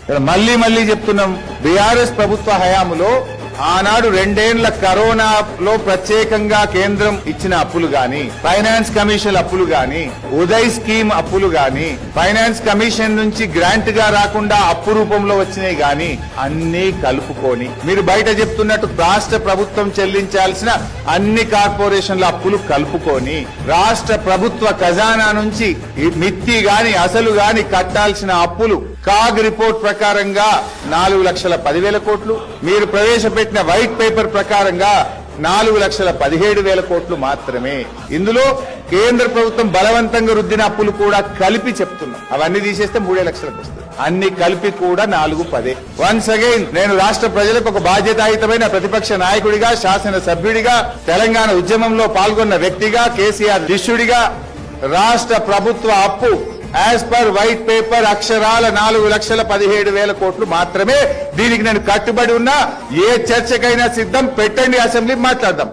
మళ్ళీ చెప్తున్నాం, బీఆర్ఎస్ ప్రభుత్వ హయాంలో ఆనాడు 2 ఏళ్ల కరోనాలో ప్రత్యేకంగా కేంద్రం ఇచ్చిన అప్పులు గాని, ఫైనాన్స్ కమిషన్ అప్పులు గాని, ఉదయ్ స్కీమ్ అప్పులు గాని, ఫైనాన్స్ కమిషన్ నుంచి గ్రాంట్ గా రాకుండా అప్పు రూపంలో వచ్చినాయి గాని అన్ని కలుపుకొని మీరు బయట చెప్తున్నట్టు రాష్ట్ర ప్రభుత్వం చెల్లించాల్సిన అన్ని కార్పొరేషన్ల అప్పులు కలుపుకొని రాష్ట్ర ప్రభుత్వ ఖజానా నుంచి మిత్తి గాని అసలు గాని కట్టాల్సిన అప్పులు కాగ్ రిపోర్ట్ ప్రకారంగా 4,10,000 కోట్లు, మీరు ప్రవేశపెట్టిన వైట్ పేపర్ ప్రకారంగా 4,17,000 కోట్లు మాత్రమే. ఇందులో కేంద్ర ప్రభుత్వం బలవంతంగా రుద్దిన అప్పులు కూడా కలిపి చెప్తున్నాం. అవన్నీ తీసేస్తే 3 లక్షలకు వస్తుంది. అన్ని కలిపి కూడా 4,10. వన్స్ అగైన్ నేను రాష్ట్ర ప్రజలకు ఒక బాధ్యతాయుతమైన ప్రతిపక్ష నాయకుడిగా, శాసన సభ్యుడిగా, తెలంగాణ ఉద్యమంలో పాల్గొన్న వ్యక్తిగా, కేసీఆర్ శిష్యుడిగా రాష్ట్ర ప్రభుత్వ అప్పు యాజ్ పర్ వైట్ పేపర్ అక్షరాల 4,17,000 కోట్లు మాత్రమే. దీనికి నేను కట్టుబడి ఉన్నా. ఏ చర్చకైనా సిద్ధం, పెట్టండి, అసెంబ్లీ మాట్లాడదాం.